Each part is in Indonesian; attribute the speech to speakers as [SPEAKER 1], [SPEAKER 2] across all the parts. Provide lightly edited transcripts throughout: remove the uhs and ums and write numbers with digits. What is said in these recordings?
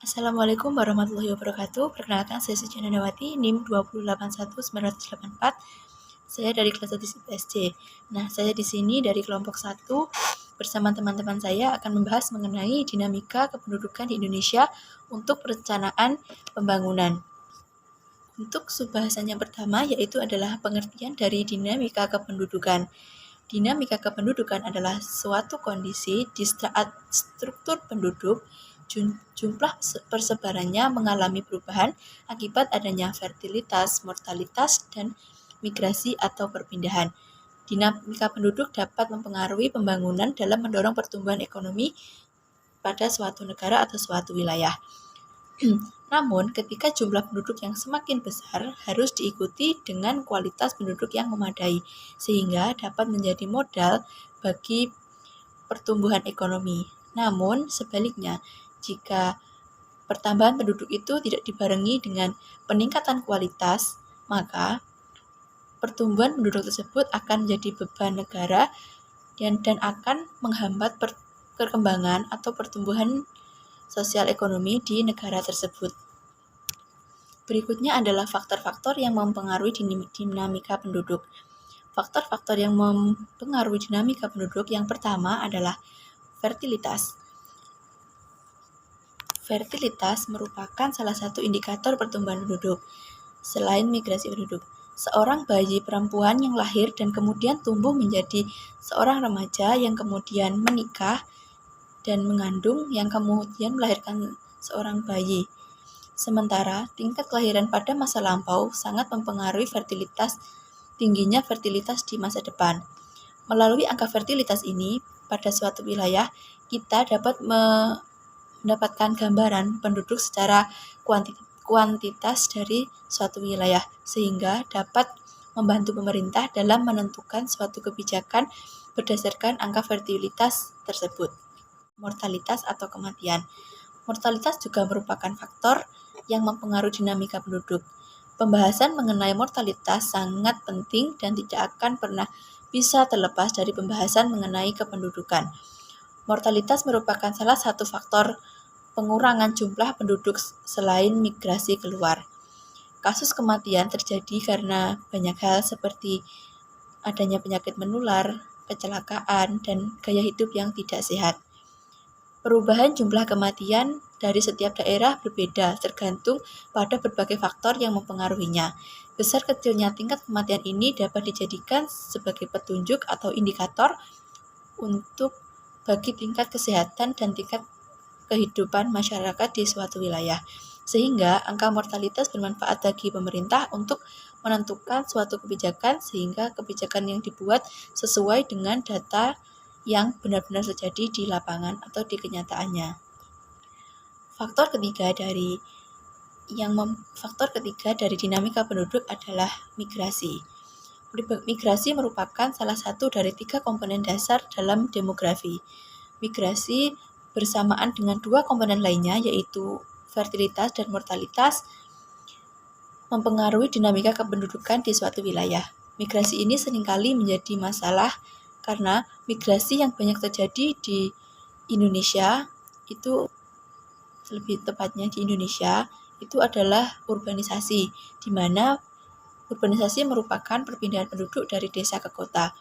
[SPEAKER 1] Assalamualaikum warahmatullahi wabarakatuh. Perkenalkan, saya Suci Nandawati, NIM 2811984. Saya dari kelas 1 IPSC. Nah, saya di sini dari kelompok 1 bersama teman-teman saya akan membahas mengenai dinamika kependudukan di Indonesia untuk perencanaan pembangunan. Untuk subbahasan yang pertama yaitu adalah pengertian dari dinamika kependudukan. Dinamika kependudukan adalah suatu kondisi di saat struktur penduduk, jumlah persebarannya mengalami perubahan akibat adanya fertilitas, mortalitas, dan migrasi atau perpindahan. Dinamika penduduk dapat mempengaruhi pembangunan dalam mendorong pertumbuhan ekonomi pada suatu negara atau suatu wilayah. Namun, ketika jumlah penduduk yang semakin besar harus diikuti dengan kualitas penduduk yang memadai, sehingga dapat menjadi modal bagi pertumbuhan ekonomi. Namun, sebaliknya, jika pertambahan penduduk itu tidak dibarengi dengan peningkatan kualitas, maka pertumbuhan penduduk tersebut akan menjadi beban negara dan akan menghambat perkembangan atau pertumbuhan sosial ekonomi di negara tersebut. Berikutnya adalah faktor-faktor yang mempengaruhi dinamika penduduk. Faktor-faktor yang mempengaruhi dinamika penduduk yang pertama adalah fertilitas. Fertilitas merupakan salah satu indikator pertumbuhan penduduk. Selain migrasi penduduk, seorang bayi perempuan yang lahir dan kemudian tumbuh menjadi seorang remaja yang kemudian menikah dan mengandung yang kemudian melahirkan seorang bayi. Sementara tingkat kelahiran pada masa lampau sangat mempengaruhi tingginya fertilitas di masa depan. Melalui angka fertilitas ini, pada suatu wilayah, kita dapat mendapatkan gambaran penduduk secara kuantitas dari suatu wilayah, sehingga dapat membantu pemerintah dalam menentukan suatu kebijakan berdasarkan angka fertilitas tersebut. Mortalitas atau kematian. Mortalitas juga merupakan faktor yang mempengaruhi dinamika penduduk. Pembahasan mengenai mortalitas sangat penting dan tidak akan pernah bisa terlepas dari pembahasan mengenai kependudukan. Mortalitas merupakan salah satu faktor pengurangan jumlah penduduk selain migrasi keluar. Kasus kematian terjadi karena banyak hal seperti adanya penyakit menular, kecelakaan, dan gaya hidup yang tidak sehat. Perubahan jumlah kematian dari setiap daerah berbeda, tergantung pada berbagai faktor yang mempengaruhinya. Besar kecilnya tingkat kematian ini dapat dijadikan sebagai petunjuk atau indikator untuk bagi tingkat kesehatan dan tingkat kehidupan masyarakat di suatu wilayah. Sehingga angka mortalitas bermanfaat bagi pemerintah untuk menentukan suatu kebijakan sehingga kebijakan yang dibuat sesuai dengan data yang benar-benar terjadi di lapangan atau di kenyataannya. Faktor ketiga dari dinamika penduduk adalah migrasi. Migrasi merupakan salah satu dari 3 komponen dasar dalam demografi. Migrasi bersamaan dengan 2 komponen lainnya yaitu fertilitas dan mortalitas mempengaruhi dinamika kependudukan di suatu wilayah. Migrasi ini seringkali menjadi masalah karena migrasi yang banyak terjadi di Indonesia itu lebih tepatnya di Indonesia itu adalah urbanisasi, di mana urbanisasi merupakan perpindahan penduduk dari desa ke kota.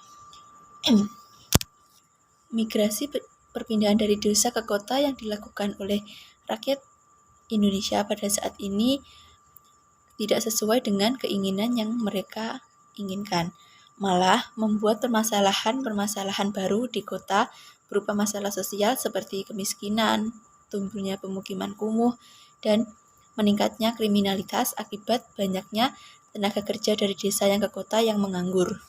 [SPEAKER 1] Migrasi perpindahan dari desa ke kota yang dilakukan oleh rakyat Indonesia pada saat ini tidak sesuai dengan keinginan yang mereka inginkan. Malah membuat permasalahan baru di kota berupa masalah sosial seperti kemiskinan, tumbuhnya pemukiman kumuh, dan meningkatnya kriminalitas akibat banyaknya tenaga kerja dari desa yang ke kota yang menganggur.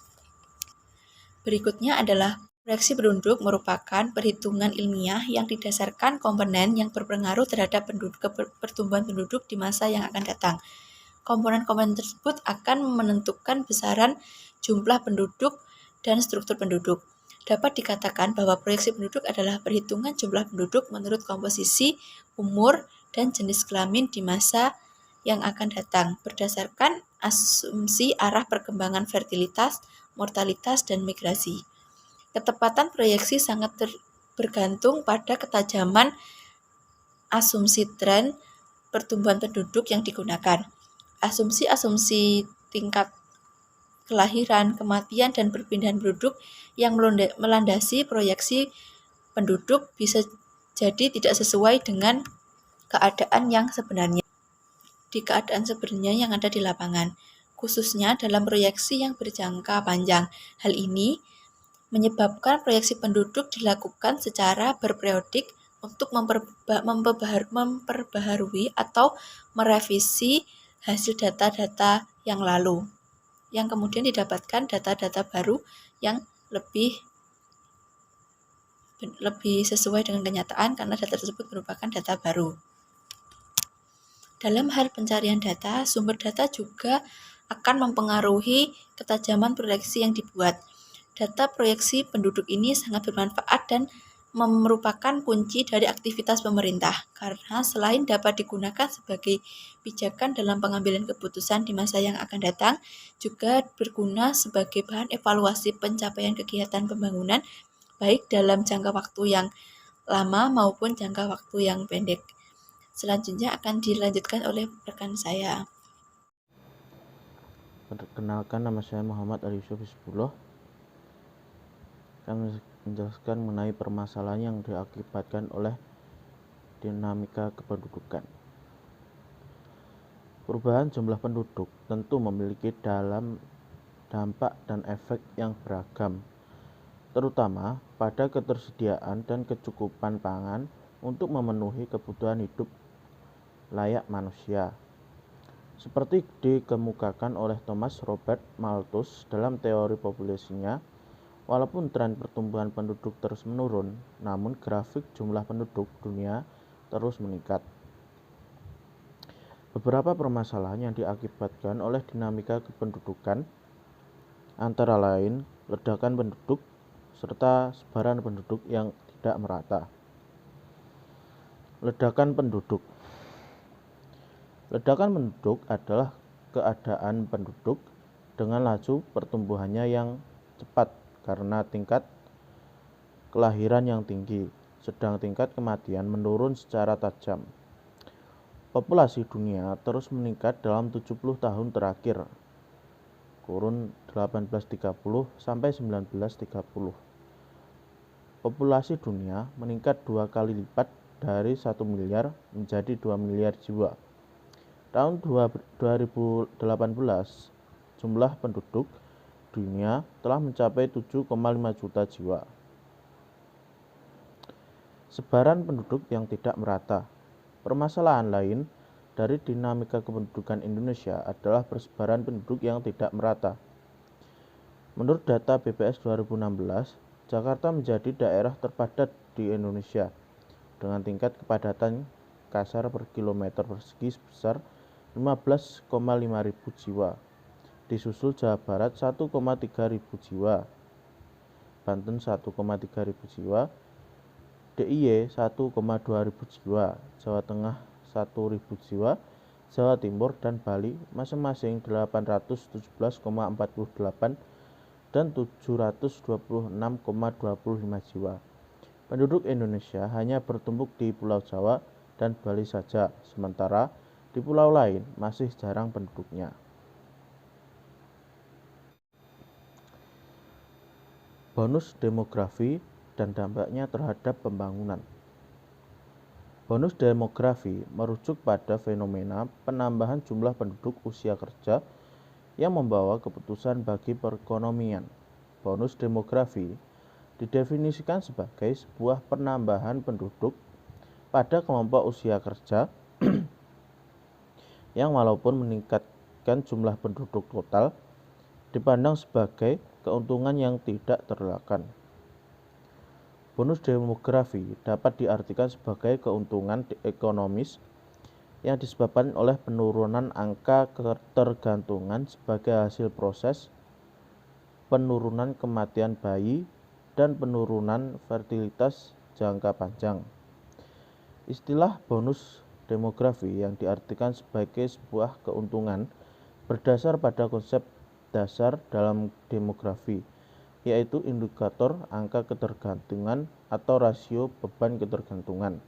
[SPEAKER 1] Berikutnya adalah proyeksi penduduk merupakan perhitungan ilmiah yang didasarkan komponen yang berpengaruh terhadap pertumbuhan penduduk di masa yang akan datang. Komponen-komponen tersebut akan menentukan besaran jumlah penduduk dan struktur penduduk. Dapat dikatakan bahwa proyeksi penduduk adalah perhitungan jumlah penduduk menurut komposisi, umur, dan jenis kelamin di masa yang akan datang berdasarkan asumsi arah perkembangan fertilitas, mortalitas, dan migrasi. Ketepatan proyeksi sangat bergantung pada ketajaman asumsi tren pertumbuhan penduduk yang digunakan. Asumsi-asumsi tingkat kelahiran, kematian, dan perpindahan penduduk yang melandasi proyeksi penduduk bisa jadi tidak sesuai dengan keadaan yang sebenarnya. Di keadaan sebenarnya yang ada di lapangan, khususnya dalam proyeksi yang berjangka panjang. Hal ini menyebabkan proyeksi penduduk dilakukan secara berperiodik untuk memperbaharui atau merevisi hasil data-data yang lalu, yang kemudian didapatkan data-data baru yang lebih sesuai dengan kenyataan karena data tersebut merupakan data baru. Dalam hal pencarian data, sumber data juga akan mempengaruhi ketajaman proyeksi yang dibuat. Data proyeksi penduduk ini sangat bermanfaat dan merupakan kunci dari aktivitas pemerintah, karena selain dapat digunakan sebagai pijakan dalam pengambilan keputusan di masa yang akan datang, juga berguna sebagai bahan evaluasi pencapaian kegiatan pembangunan, baik dalam jangka waktu yang lama maupun jangka waktu yang pendek. Selanjutnya akan dilanjutkan oleh rekan saya.
[SPEAKER 2] Perkenalkan, nama saya Muhammad Ali Yusuf Hizbullah. Akan menjelaskan mengenai permasalahan yang diakibatkan oleh dinamika kependudukan. Perubahan jumlah penduduk tentu memiliki dampak dan efek yang beragam, terutama pada ketersediaan dan kecukupan pangan untuk memenuhi kebutuhan hidup layak manusia. Seperti dikemukakan oleh Thomas Robert Malthus dalam teori populasinya, walaupun tren pertumbuhan penduduk terus menurun, namun grafik jumlah penduduk dunia terus meningkat. Beberapa permasalahan yang diakibatkan oleh dinamika kependudukan antara lain ledakan penduduk serta sebaran penduduk yang tidak merata. Ledakan penduduk adalah keadaan penduduk dengan laju pertumbuhannya yang cepat karena tingkat kelahiran yang tinggi, sedang tingkat kematian menurun secara tajam. Populasi dunia terus meningkat dalam 70 tahun terakhir, kurun 1830 sampai 1930. Populasi dunia meningkat 2 kali lipat dari 1 miliar menjadi 2 miliar jiwa. Tahun 2018, jumlah penduduk dunia telah mencapai 7,5 juta jiwa. Sebaran penduduk yang tidak merata. Permasalahan lain dari dinamika kependudukan Indonesia adalah persebaran penduduk yang tidak merata. Menurut data BPS 2016, Jakarta menjadi daerah terpadat di Indonesia dengan tingkat kepadatan kasar per kilometer persegi sebesar 15,5 ribu jiwa, disusul Jawa Barat 1,3 ribu jiwa, Banten 1,3 ribu jiwa, DIY 1,2 ribu jiwa, Jawa Tengah 1 ribu jiwa, Jawa Timur dan Bali masing-masing 817,48 dan 726,25 jiwa. Penduduk Indonesia hanya bertumpuk di Pulau Jawa dan Bali saja, sementara di pulau lain masih jarang penduduknya. Bonus demografi dan dampaknya terhadap pembangunan. Bonus demografi merujuk pada fenomena penambahan jumlah penduduk usia kerja yang membawa keputusan bagi perekonomian. Bonus demografi didefinisikan sebagai sebuah penambahan penduduk pada kelompok usia kerja yang walaupun meningkatkan jumlah penduduk total, dipandang sebagai keuntungan yang tidak terelakkan. Bonus demografi dapat diartikan sebagai keuntungan ekonomis yang disebabkan oleh penurunan angka ketergantungan sebagai hasil proses penurunan kematian bayi dan penurunan fertilitas jangka panjang. Istilah bonus demografi yang diartikan sebagai sebuah keuntungan berdasar pada konsep dasar dalam demografi, yaitu indikator angka ketergantungan atau rasio beban ketergantungan.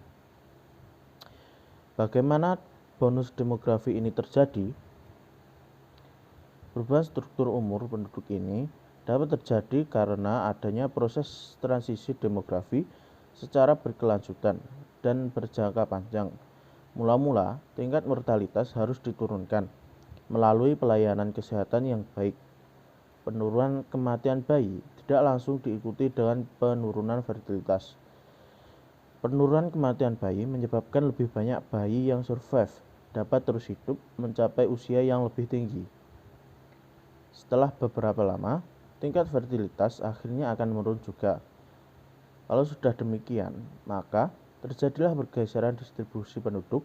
[SPEAKER 2] Bagaimana bonus demografi ini terjadi? Perubahan struktur umur penduduk ini dapat terjadi karena adanya proses transisi demografi secara berkelanjutan dan berjangka panjang. Mula-mula, tingkat mortalitas harus diturunkan melalui pelayanan kesehatan yang baik. Penurunan kematian bayi tidak langsung diikuti dengan penurunan fertilitas. Penurunan kematian bayi menyebabkan lebih banyak bayi yang survive dapat terus hidup mencapai usia yang lebih tinggi. Setelah beberapa lama, tingkat fertilitas akhirnya akan menurun juga. Kalau sudah demikian, maka terjadilah pergeseran distribusi penduduk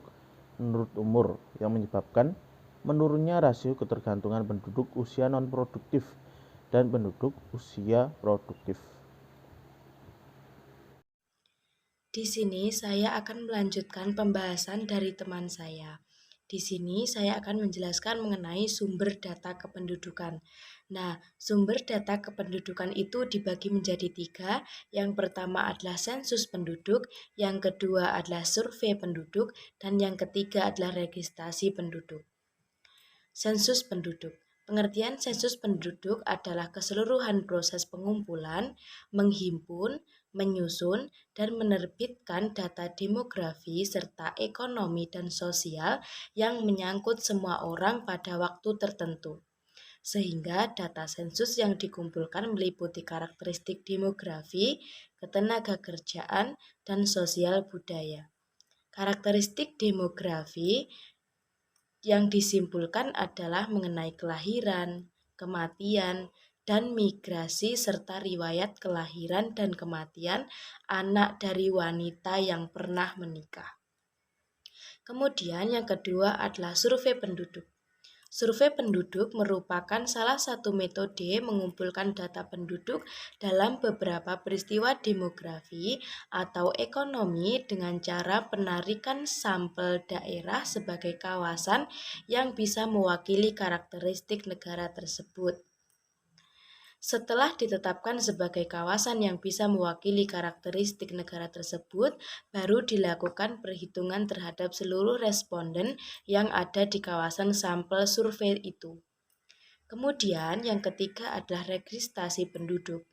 [SPEAKER 2] menurut umur yang menyebabkan menurunnya rasio ketergantungan penduduk usia non-produktif dan penduduk usia produktif.
[SPEAKER 1] Di sini saya akan melanjutkan pembahasan dari teman saya. Di sini saya akan menjelaskan mengenai sumber data kependudukan. Nah, sumber data kependudukan itu dibagi menjadi 3. Yang pertama adalah sensus penduduk, yang kedua adalah survei penduduk, dan yang ketiga adalah registrasi penduduk. Sensus penduduk. Pengertian sensus penduduk adalah keseluruhan proses pengumpulan, menghimpun, menyusun, dan menerbitkan data demografi serta ekonomi dan sosial yang menyangkut semua orang pada waktu tertentu. Sehingga data sensus yang dikumpulkan meliputi karakteristik demografi, ketenagakerjaan, dan sosial budaya. Karakteristik demografi yang disimpulkan adalah mengenai kelahiran, kematian, dan migrasi serta riwayat kelahiran dan kematian anak dari wanita yang pernah menikah. Kemudian yang kedua adalah survei penduduk. Survei penduduk merupakan salah satu metode mengumpulkan data penduduk dalam beberapa peristiwa demografi atau ekonomi dengan cara penarikan sampel daerah sebagai kawasan yang bisa mewakili karakteristik negara tersebut. Setelah ditetapkan sebagai kawasan yang bisa mewakili karakteristik negara tersebut, baru dilakukan perhitungan terhadap seluruh responden yang ada di kawasan sampel survei itu. Kemudian yang ketiga adalah registrasi penduduk.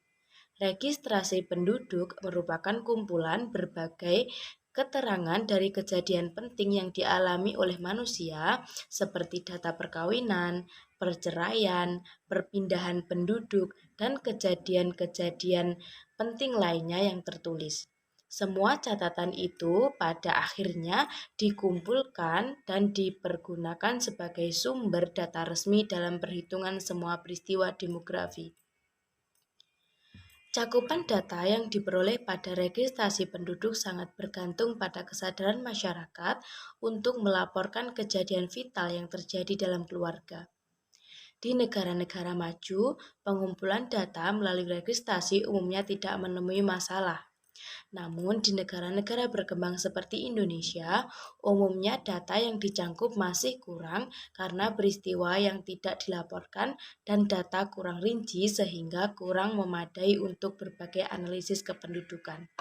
[SPEAKER 1] Registrasi penduduk merupakan kumpulan berbagai keterangan dari kejadian penting yang dialami oleh manusia seperti data perkawinan, perceraian, perpindahan penduduk, dan kejadian-kejadian penting lainnya yang tertulis. Semua catatan itu pada akhirnya dikumpulkan dan dipergunakan sebagai sumber data resmi dalam perhitungan semua peristiwa demografi. Cakupan data yang diperoleh pada registrasi penduduk sangat bergantung pada kesadaran masyarakat untuk melaporkan kejadian vital yang terjadi dalam keluarga. Di negara-negara maju, pengumpulan data melalui registrasi umumnya tidak menemui masalah. Namun di negara-negara berkembang seperti Indonesia, umumnya data yang dicangkup masih kurang karena peristiwa yang tidak dilaporkan dan data kurang rinci sehingga kurang memadai untuk berbagai analisis kependudukan.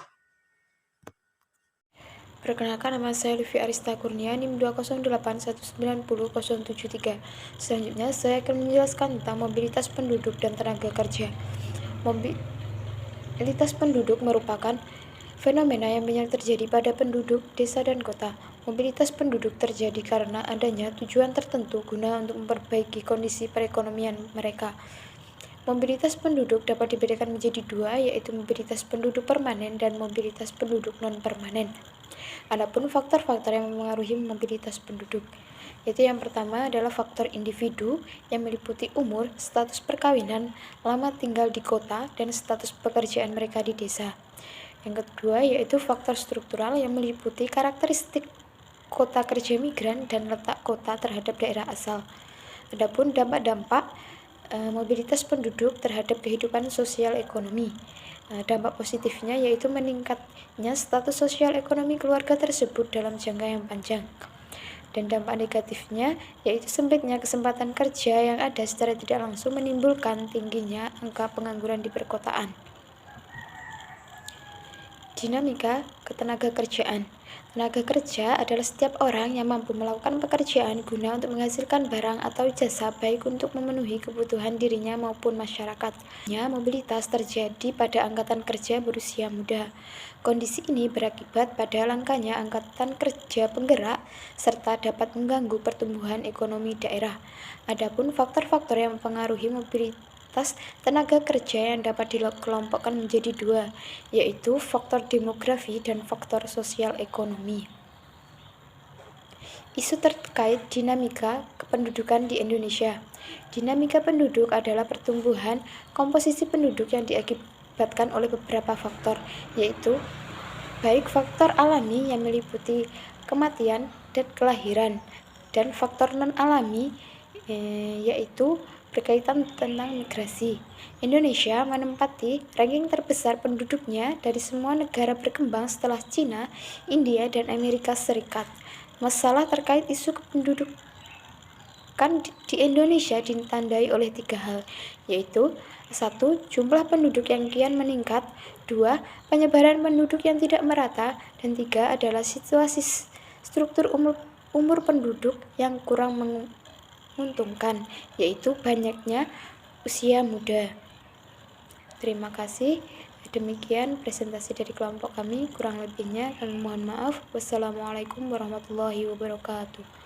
[SPEAKER 3] Perkenalkan, nama saya Livi Arista Kurnia, NIM 208190073. Selanjutnya, saya akan menjelaskan tentang mobilitas penduduk dan tenaga kerja. Mobilitas penduduk merupakan fenomena yang banyak terjadi pada penduduk desa dan kota. Mobilitas penduduk terjadi karena adanya tujuan tertentu guna untuk memperbaiki kondisi perekonomian mereka. Mobilitas penduduk dapat dibedakan menjadi 2, yaitu mobilitas penduduk permanen dan mobilitas penduduk non-permanen. Adapun faktor-faktor yang mempengaruhi mobilitas penduduk, yaitu yang pertama adalah faktor individu yang meliputi umur, status perkawinan, lama tinggal di kota, dan status pekerjaan mereka di desa. Yang kedua yaitu faktor struktural yang meliputi karakteristik kota kerja migran dan letak kota terhadap daerah asal. Adapun dampak-dampak mobilitas penduduk terhadap kehidupan sosial ekonomi. Dampak positifnya yaitu meningkatnya status sosial ekonomi keluarga tersebut dalam jangka yang panjang. Dan dampak negatifnya yaitu sempitnya kesempatan kerja yang ada secara tidak langsung menimbulkan tingginya angka pengangguran di perkotaan. Dinamika ketenagakerjaan. Tenaga kerja adalah setiap orang yang mampu melakukan pekerjaan guna untuk menghasilkan barang atau jasa baik untuk memenuhi kebutuhan dirinya maupun masyarakat. Mobilitas terjadi pada angkatan kerja berusia muda. Kondisi ini berakibat pada langkahnya angkatan kerja penggerak serta dapat mengganggu pertumbuhan ekonomi daerah. Adapun faktor-faktor yang mempengaruhi mobilitas tenaga kerja yang dapat dikelompokkan menjadi dua, yaitu faktor demografi dan faktor sosial ekonomi. Isu terkait dinamika kependudukan di Indonesia. Dinamika penduduk adalah pertumbuhan komposisi penduduk yang diakibatkan oleh beberapa faktor, yaitu baik faktor alami yang meliputi kematian dan kelahiran, dan faktor non-alami yaitu berkaitan tentang migrasi. Indonesia menempati ranking terbesar penduduknya dari semua negara berkembang setelah Cina, India, dan Amerika Serikat. Masalah terkait isu kependudukan di Indonesia ditandai oleh 3 hal, yaitu 1. Jumlah penduduk yang kian meningkat, 2. Penyebaran penduduk yang tidak merata, dan 3. adalah situasi struktur umur penduduk yang kurang menguntungkan, yaitu banyaknya usia muda. Terima kasih. Demikian presentasi dari kelompok kami. Kurang lebihnya kami mohon maaf. Wassalamualaikum warahmatullahi wabarakatuh.